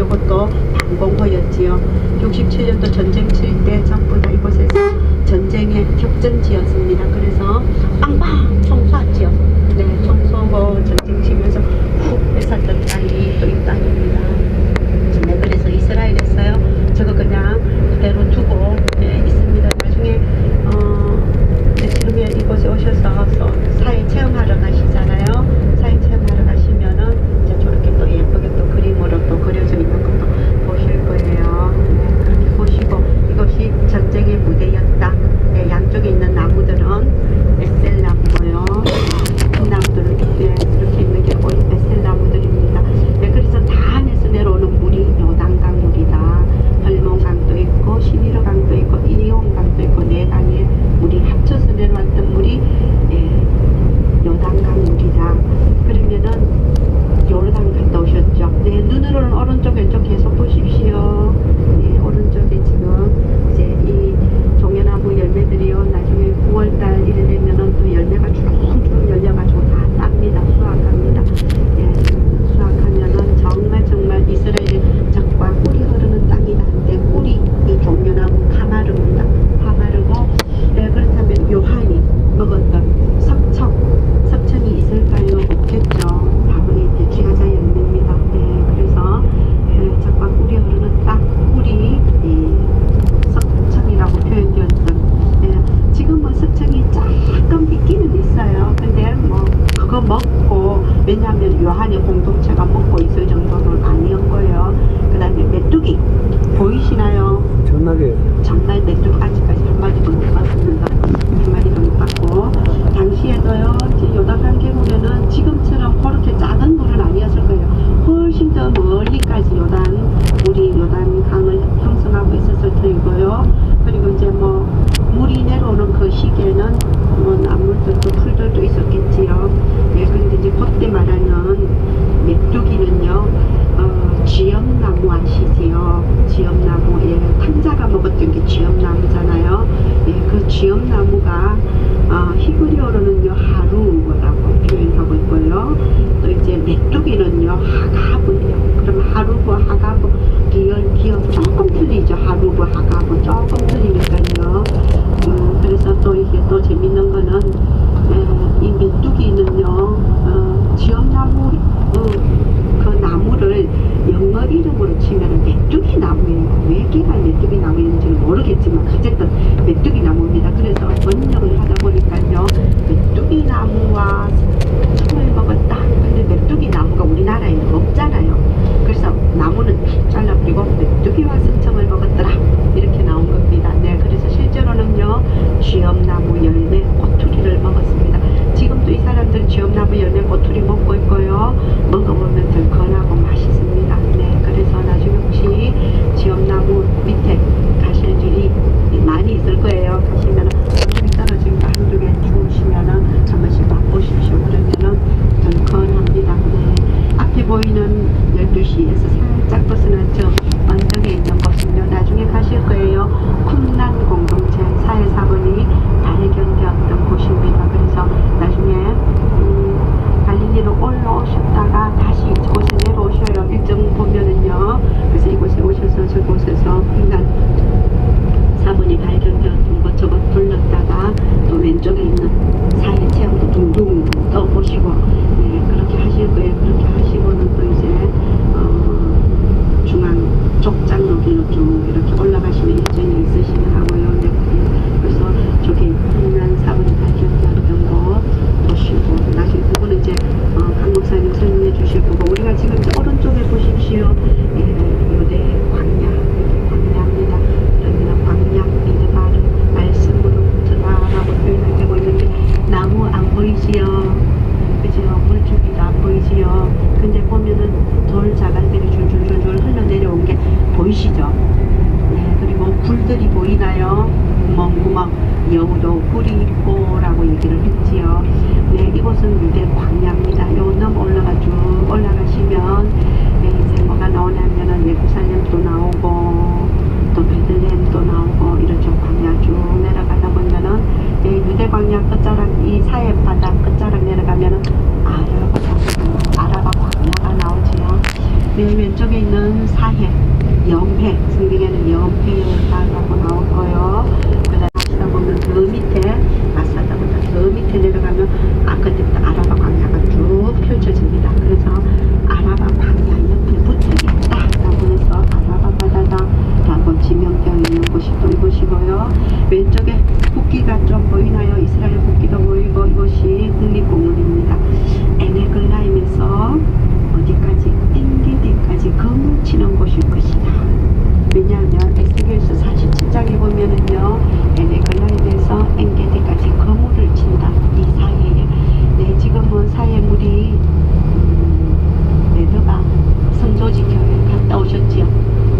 이것도 방공호였지요. 67년도 전쟁 칠 때 전부 다 이곳에서 전쟁의 격전지였습니다. 그래서 빵빵 총 쐈지요. 네, 총 쏘고 전쟁 치면서 훅 뺏었던 땅이 또 이 땅입니다. 네, 그래서 이스라엘에서요, 저거 그냥 그대로 두고 있습니다. 나중에 지금 이곳에 오셔서 사회 체험하러 가시잖아요. 사회 체험하러 가시면은 이제 저렇게 또 예쁘게 또 그림으로 또 그려져 있는 것도 보실 거예요. 네, 그렇게 보시고 이것이 전쟁의 무대였다. 네, 양쪽에 있는 나무들은 에셀 나무고요. 이 나무들은 이렇게 있는 게 에셀 나무들입니다. 네, 그래서 다 안에서 내려오는 물이 요단강 물이다. 헐몬강도 있고 시니르강도 있고 이온강도 있고 네 강의 물이 합쳐서 내려왔던 물이 요단강 물이다. 그러면은 요르단 갔다 오셨죠? 네, 눈으로는 오른쪽 왼쪽 계속 보십시오. 네, 오른쪽에 지금 이제 이 종려나무 열매들이요, 나중에 9월달 이래 되면은 또 열매가 주렁주렁 열려가지고 다 땁니다. 수확합니다. 예, 수확하면은 정말 이스라엘의 적과 꿀이 흐르는 땅이다. 네, 꿀이 이 종려나무 파마릅니다. 파마르고, 네, 그렇다면 요한이 먹었던 석청이 있을까요? 없겠죠. 답은 대추야자 열매입니다. 네, 그래서 적과 꿀이 흐르는 땅, 꿀이 석청이라고 표현되었던, 지금은 석청이 조금 있기는 있어요. 근데 뭐 그거 먹고, 왜냐하면 요한의 공동체가 먹고 있을 정도는 아니었고요. 그 다음에 메뚜기 보이시나요? 정말 메뚜기 아직까지 한 마리도 못 봤습니다. 한 마리도 못 봤고, 당시에도요, 요단강 계곡에는 지금처럼 그렇게 작은 물은 아니었을 거예요. 훨씬 더 멀리까지 요단강을 형성하고 있었을 터이고요. 그리고 이제 뭐 물이 내려오는 그 시기에는 뭐 나물들도 풀들도 있었겠지요. 예, 근데 이제 그때 말하는 메뚜기는요, 쥐엄나무 아시지요? 쥐엄나무, 탕자가 먹었던 게 쥐엄나무잖아요. 그 쥐엄나무가 히브리어로는요 하루라고 표현하고 있고요. 또 이제 메뚜기는요 하가브예요. 그럼 하루브 하가브 기억 조금 틀리죠. 하루브 하가브 조금 틀리니까요. 그래서 또 이게 또 재밌는 거는 이 메뚜기는요 쥐엄나무 그 나무를 영어 이름으로 치면 메뚜기 나무예요. 왜 걔가 메뚜기 나무인지는 모르겠지만 어쨌든 메뚜기 나무입니다. 그래서 번역을 하다 보니까요, 메뚜기 나무와 청을 먹었다. 근데 메뚜기 나무가 우리나라에는 없잖아요. 그래서 나무는 잘라버리고 메뚜기와 성청을 먹었더라, 이렇게 나온 겁니다. 네, 그래서 실제로는요 쥐엄나무 열매 꼬투리를 먹었습니다. 지금도 이 사람들 쥐엄나무 열매 꼬투리 먹고 있고요, 먹어보면 덜건하고 맛있습니다. 네, 그래서 나중에 혹시 쥐엄나무 밑에 가실 일이 많이 있을 거예요. 가시면은 꼬투리 떨어진 거 한두 개 주우시면은 한 번씩 맛보십시오. 그러면은 덜건합니다. 네, 앞에 보이는 12시에서 살짝 벗어난 저 언덕에 있는 곳은요, 나중에 가실 거예요, 쿰란 공동체 사회사원이 발견되었던 곳입니다. 그래서 나중에 갈릴리로 올라오셨다가 다시 이곳에 내려오셔요. 일정 보면은요. 그래서 이곳에 오셔서 저곳에서 쿰란 사본이 발견되었던 것 저것 둘렀다가 또 왼쪽에 있는 사회 체험도 둥둥 떠보시고, 네, 그렇게 하실 거예요. 그렇게 하시고는 또 이제 중앙 족장로 길로 쭉 이렇게 올라가시는 예정이 있으시면 하고요. 네, 그래서 저기 쿰란 사본이 발견되었던 곳 보시고, 나중에 그거는 이제 강 목사님 설명해 주실 거고, 우리가 지금 이제 오른쪽에 보십시오. 요대 광야, 광야입니다. 그러면 광야 미드바르 말씀으로부터다라고 표현되고 있는데, 나무 안 보이지요? 그죠? 물줄기도 안 보이지요? 근데 보면은 돌 자갈들이 줄줄줄줄 흘러내려온 게 보이시죠? 네, 그리고 굴들이 보이나요? 구멍구멍 여우도 굴이 있고라고 얘기를 했지요. 네, 이곳은 유대 광야입니다. 요 넘어 올라가시면 이제 뭐가 나오냐면은 예루살렘도 나오고 또 베들레헴도 나오고 이렇죠. 광야 쭉 내려가다 보면은 유대 광야 끝자락, 이 사해 바다 끝자락 내려가면은 아라바 광야가 나오지요. 네, 왼쪽에 있는 사해, 염해, 성경에는 염해라고 나왔고요. 그다음 하시다 보면 더 밑에 마사다보다 더 밑에 내려가면 아까 때부터 아라바 광야가 쭉 펼쳐집니다. 그래서 아라바 광야 옆에 붙어있다라고 해서 아라바 바다다라고 지명되어 있는 곳이 또 이곳이고요. 왼쪽에 국기가 좀 보이나요? 이스라엘 국기도 보이고 이곳이 국립공원입니다. 에네글라임에서 어디까지? 엔게디까지 건물 치는 곳일 것이다. 왜냐하면 에스겔서 47장에 보면은요, 에네글라임에서 엔게디까지 거물을 친다. 이 사이에. 네, 지금은 사해물이 메드바 성조지교회 갔다 오셨지요?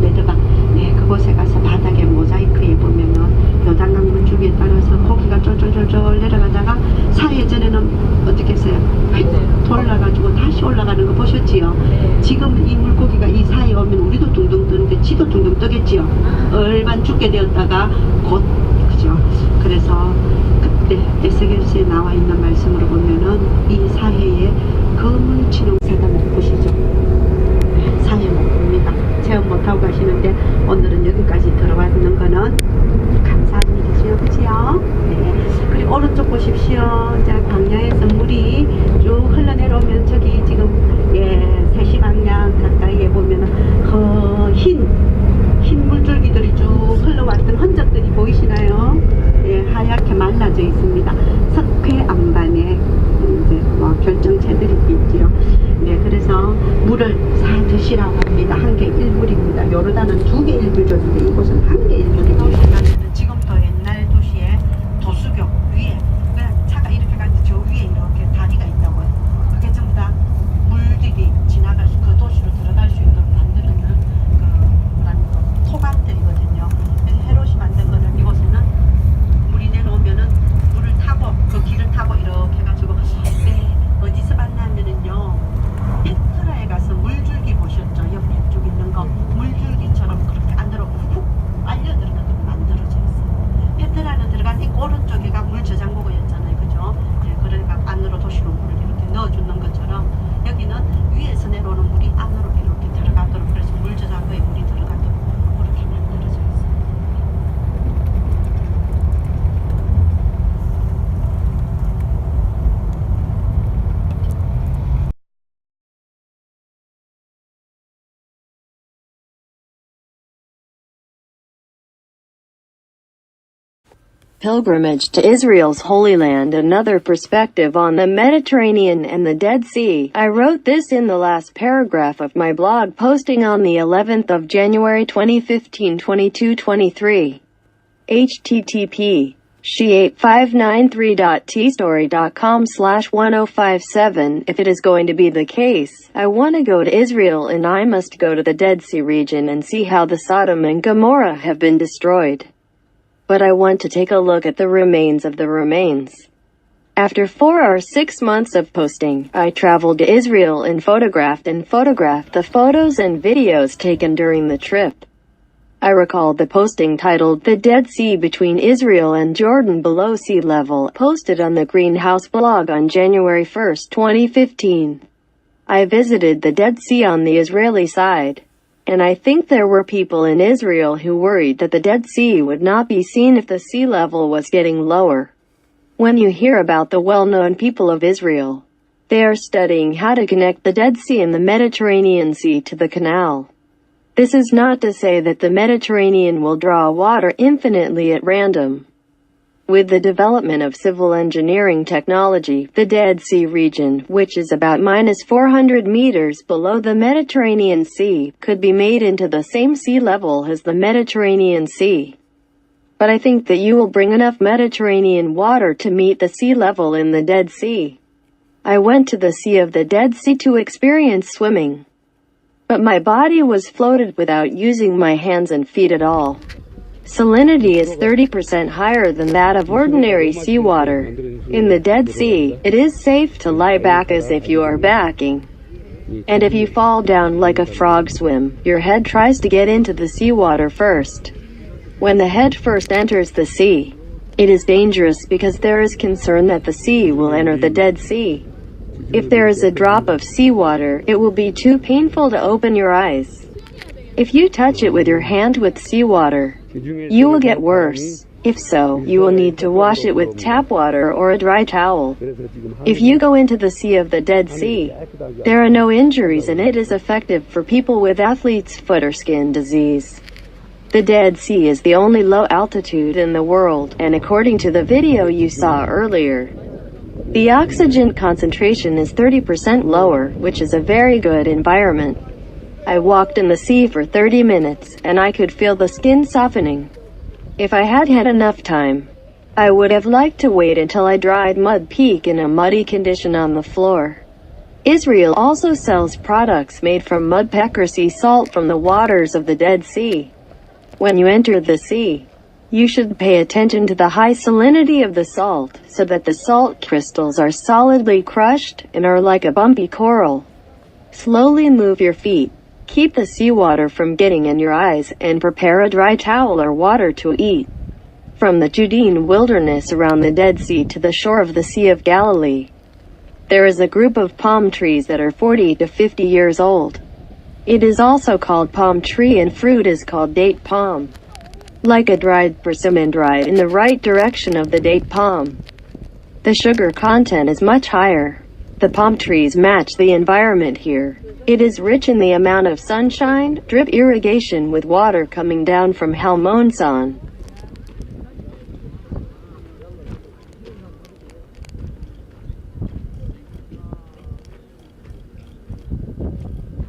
메드바. 네, 그곳에 가서 바닥에 모자이크에 보면은 요단강 물줄기에 따라서 고기가 쫄쫄쫄쫄 내려가다가 사해전에는 어떻게 했어요? 돌아가지고 다시 올라가는 거 보셨지요? 지금 이 물고기가 이 사이에 오면 우리도 둥둥 뜨는데 지도 둥둥 뜨겠지요? 얼반 죽게 되었다가 곧, 그죠? 그래서 그때 에스겔서에 나와 있는 말씀으로 보면은 이 사해에 검을 치는 사람을 보시죠? 사해 못 봅니다. 체험 못하고 가시는데 오늘은 여기까지 들어와 있는 거는 감사한 일이죠. 그치요? 네. 그리고 오른쪽 보십시오. 자, 광야에서 물이 쭉 흘러내려오면 저기 지금, 예, 3시 방향 가까이에 보면은 흰 물줄기들이 쭉 흘러왔던 흔적들이 보이시나요? 예, 하얗게 말라져 있습니다. 석회 안반에 이제 뭐 결정체들이 있지요. 네, 그래서 물을 사 드시라고 합니다. 한 개 1불입니다. 요르단은 2개 1불 줬는데 이곳은 한 개 1불입니다. 지금도 옛날 도시에 도수교 위에 그냥 차가 이렇게 가는데 저 위에 이렇게 다리가 있다고요. 그게 전부 다 물들이 지나갈 수, 그 도시로 들어갈 수 있도록 만들어놓은 그 토막들이거든요. 그래서 헤롯이 만든 거는 이곳에는 물이 내려오면은 물을 타고 그 길을 타고 이렇게 해가지고, 네, 어디서 봤냐면은요, 페트라에 가서 물줄기 보셨죠? 옆에 쭉 있는 거 물줄기처럼 그렇게 안으로 훅 빨려 들어가도록 만들어져 있어요. 페트라는 들어간 이 오른쪽에가 물 저장고였잖아요, 그죠? 네, 그러니까 안으로 도시로 물을 이렇게 넣어주는 것처럼 여기는 위에서 내려오는 물이 안으로 이렇게 들어가도록, 그래서 물 저장고에 물이 들어가도록 그렇게 만들어져 있어요. Pilgrimage to Israel's Holy Land, another perspective on the Mediterranean and the Dead Sea. I wrote this in the last paragraph of my blog posting on the 11th of January 2015 22:23. http she8593.tstory.com/1057. If it is going to be the case, I want to go to Israel and I must go to the Dead Sea region and see how the Sodom and Gomorrah have been destroyed. But I want to take a look at the remains of the remains. After 4 or 6 months of posting, I traveled to Israel and photographed the photos and videos taken during the trip. I recalled the posting titled "The Dead Sea Between Israel and Jordan Below Sea Level," posted on the Greenhouse blog on January 1, 2015. I visited the Dead Sea on the Israeli side, and I think there were people in Israel who worried that the Dead Sea would not be seen if the sea level was getting lower. When you hear about the well-known people of Israel, they are studying how to connect the Dead Sea and the Mediterranean Sea to the canal. This is not to say that the Mediterranean will draw water infinitely at random. With the development of civil engineering technology, the Dead Sea region, which is about -400 meters below the Mediterranean Sea, could be made into the same sea level as the Mediterranean Sea. But I think that you will bring enough Mediterranean water to meet the sea level in the Dead Sea. I went to the Sea of the Dead Sea to experience swimming, but my body was floated without using my hands and feet at all. Salinity is 30% higher than that of ordinary seawater. In the Dead Sea, it is safe to lie back as if you are backing. And if you fall down like a frog swim, your head tries to get into the seawater first. When the head first enters the sea, it is dangerous because there is concern that the sea will enter the Dead Sea. If there is a drop of seawater, it will be too painful to open your eyes. If you touch it with your hand with seawater, you will get worse. If so, you will need to wash it with tap water or a dry towel. If you go into the Sea of the Dead Sea, there are no injuries and it is effective for people with athlete's foot or skin disease. The Dead Sea is the only low altitude in the world, and according to the video you saw earlier, the oxygen concentration is 30% lower, which is a very good environment. I walked in the sea for 30 minutes, and I could feel the skin softening. If I had had enough time, I would have liked to wait until I dried Mud Peak in a muddy condition on the floor. Israel also sells products made from mudpecker sea salt from the waters of the Dead Sea. When you enter the sea, you should pay attention to the high salinity of the salt, so that the salt crystals are solidly crushed and are like a bumpy coral. Slowly move your feet. Keep the seawater from getting in your eyes, and prepare a dry towel or water to eat. From the Judean wilderness around the Dead Sea to the shore of the Sea of Galilee, there is a group of palm trees that are 40 to 50 years old. It is also called palm tree, and fruit is called date palm. Like a dried persimmon dried in the right direction of the date palm. The sugar content is much higher. The palm trees match the environment here. It is rich in the amount of sunshine, drip irrigation with water coming down from Halmonson.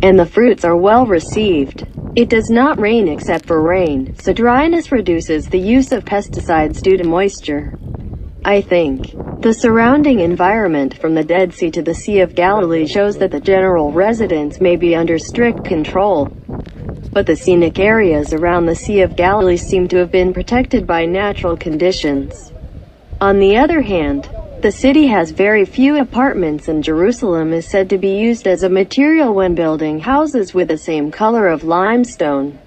And the fruits are well received. It does not rain except for rain, so dryness reduces the use of pesticides due to moisture. I think the surrounding environment from the Dead Sea to the Sea of Galilee shows that the general residents may be under strict control, but the scenic areas around the Sea of Galilee seem to have been protected by natural conditions. On the other hand, the city has very few apartments, and Jerusalem is said to be used as a material when building houses with the same color of limestone.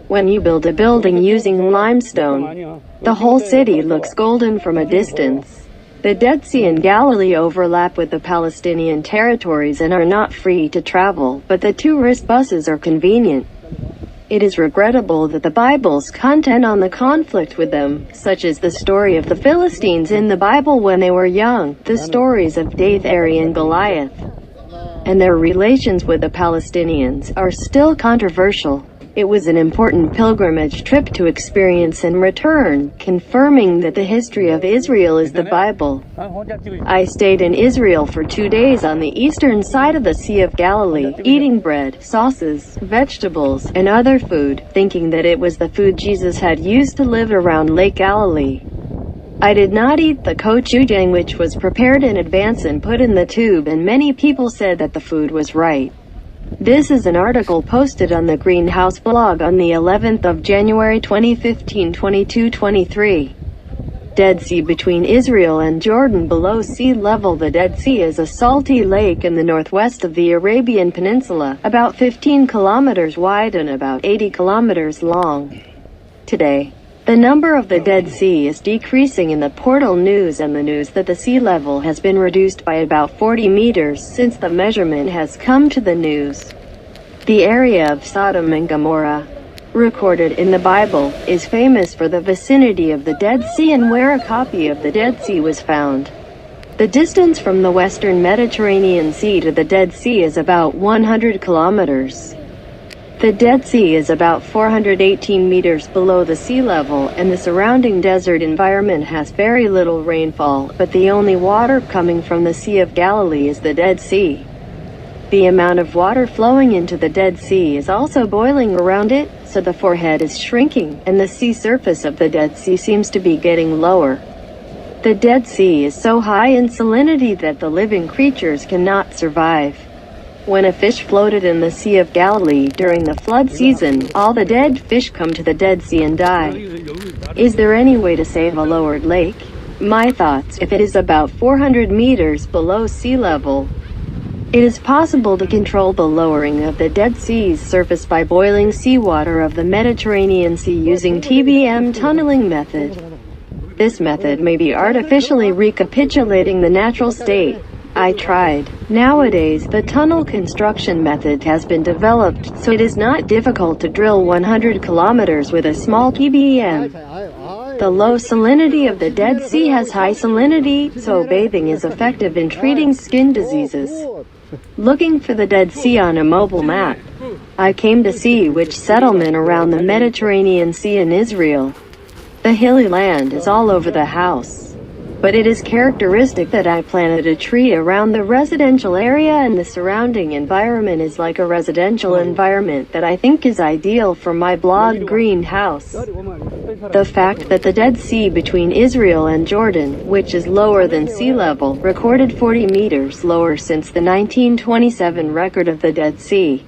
When you build a building using limestone, the whole city looks golden from a distance. The Dead Sea and Galilee overlap with the Palestinian territories and are not free to travel, but the tourist buses are convenient. It is regrettable that the Bible's content on the conflict with them, such as the story of the Philistines in the Bible when they were young, the stories of David and Goliath, and their relations with the Palestinians, are still controversial. It was an important pilgrimage trip to experience and return, confirming that the history of Israel is the Bible. I stayed in Israel for 2 days on the eastern side of the Sea of Galilee, eating bread, sauces, vegetables, and other food, thinking that it was the food Jesus had used to live around Lake Galilee. I did not eat the gochujang, which was prepared in advance and put in the tube, and many people said that the food was right. This is an article posted on the Greenhouse blog on the 11th of January 2015, 22:23. Dead Sea between Israel and Jordan below sea level. The Dead Sea is a salty lake in the northwest of the Arabian Peninsula, about 15 kilometers wide and about 80 kilometers long. Today, the number of the Dead Sea is decreasing in the Portal News and the news that the sea level has been reduced by about 40 meters since the measurement has come to the news. The area of Sodom and Gomorrah, recorded in the Bible, is famous for the vicinity of the Dead Sea and where a copy of the Dead Sea was found. The distance from the western Mediterranean Sea to the Dead Sea is about 100 kilometers. The Dead Sea is about 418 meters below the sea level, and the surrounding desert environment has very little rainfall, but the only water coming from the Sea of Galilee is the Dead Sea. The amount of water flowing into the Dead Sea is also boiling around it, so the forehead is shrinking, and the sea surface of the Dead Sea seems to be getting lower. The Dead Sea is so high in salinity that the living creatures cannot survive. When a fish floated in the Sea of Galilee during the flood season, all the dead fish come to the Dead Sea and die. Is there any way to save a lowered lake? My thoughts: if it is about 400 meters below sea level, it is possible to control the lowering of the Dead Sea's surface by boiling seawater of the Mediterranean Sea using TBM tunneling method. This method may be artificially recapitulating the natural state. I tried. Nowadays, the tunnel construction method has been developed, so it is not difficult to drill 100 kilometers with a small PBM. The low salinity of the Dead Sea has high salinity, so bathing is effective in treating skin diseases. Looking for the Dead Sea on a mobile map, I came to see which settlement around the Mediterranean Sea in Israel. The hilly land is all over the house, but it is characteristic that I planted a tree around the residential area, and the surrounding environment is like a residential environment that I think is ideal for my blog greenhouse. The fact that the Dead Sea between Israel and Jordan, which is lower than sea level, recorded 40 meters lower since the 1927 record of the Dead Sea,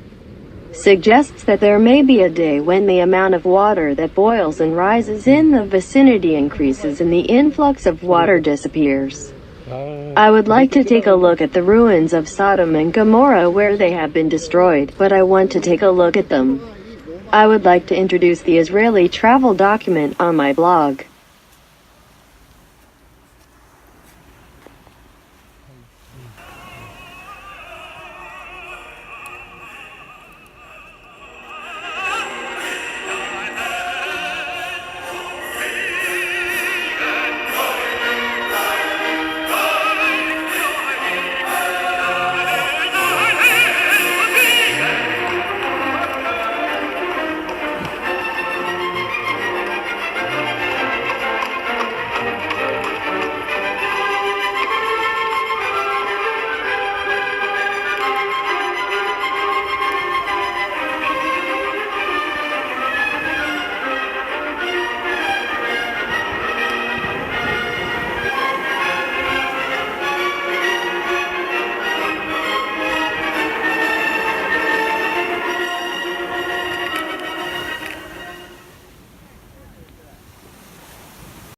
suggests that there may be a day when the amount of water that boils and rises in the vicinity increases and the influx of water disappears. I would like to take a look at the ruins of Sodom and Gomorrah where they have been destroyed, but I want to take a look at them. I would like to introduce the Israeli travel document on my blog.